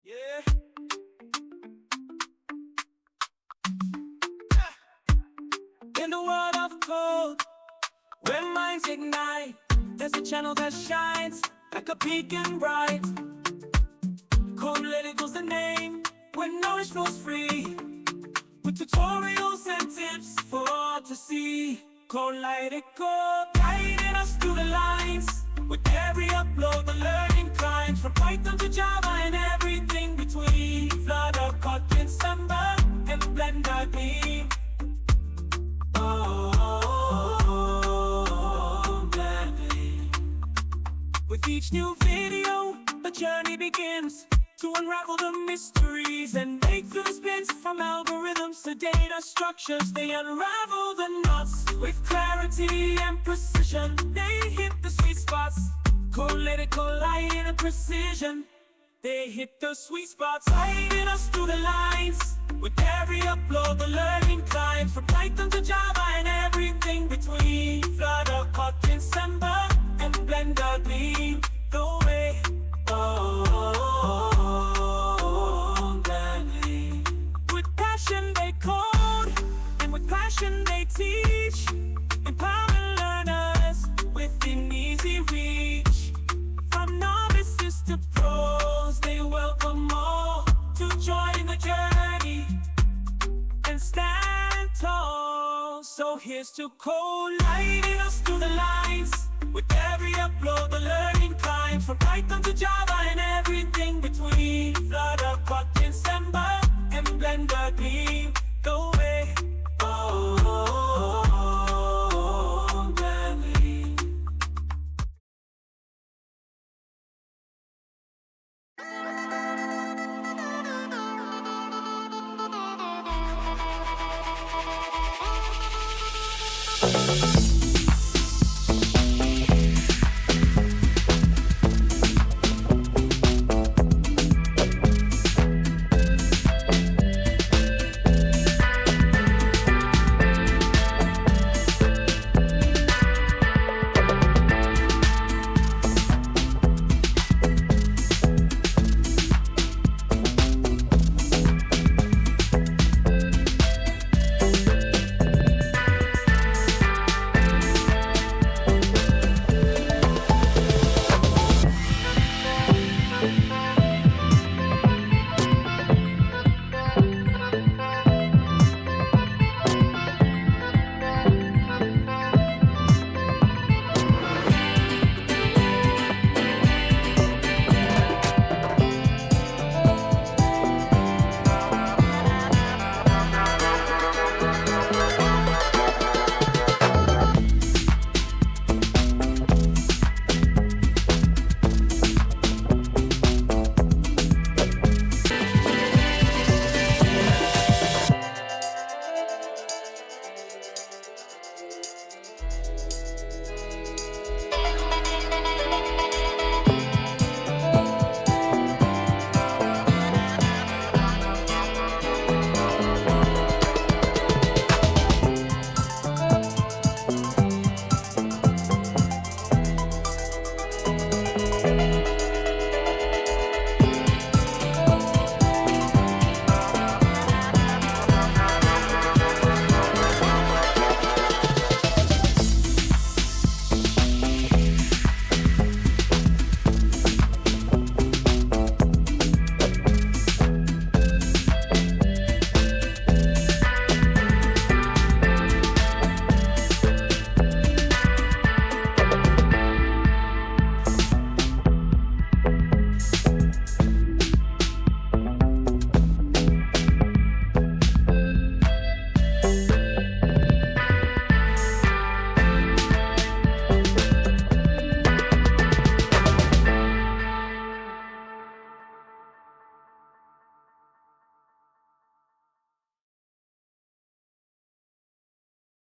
Yeah. In the world of code, where minds ignite, there's a channel that shines like a beacon bright. CodeLytical's the name, where knowledge flows free, with tutorials and tips for all to see. CodeLytical, guiding us through the lines. With every upload, the learning climbs from Python to Java and everything between. Flutter, Kotlin, Samba, and Blender Beam. With each new video, the journey begins to unravel the mysteries and make through the spins. From algorithms to data structures, they unravel the knots with clarity and precision. They hit the sweet spots, CodeLytical light and precision. They hit the sweet spots, guiding us through the lines. With every upload, the learning climbs from Python to Java and everything between. Flutter, Kotlin, Samba, and Blender Beam. The way, Blender. With passion they code, and with passion they teach, empowering learners within easy reach. From novices to pros, they welcome all to join the journey and stand tall. So here's to code, lighting us through the lines. With every upload, the learning climbs from Python to Java and everything between. Flutter, Kotlin, Samba, and Blender Beam. The way, Blender.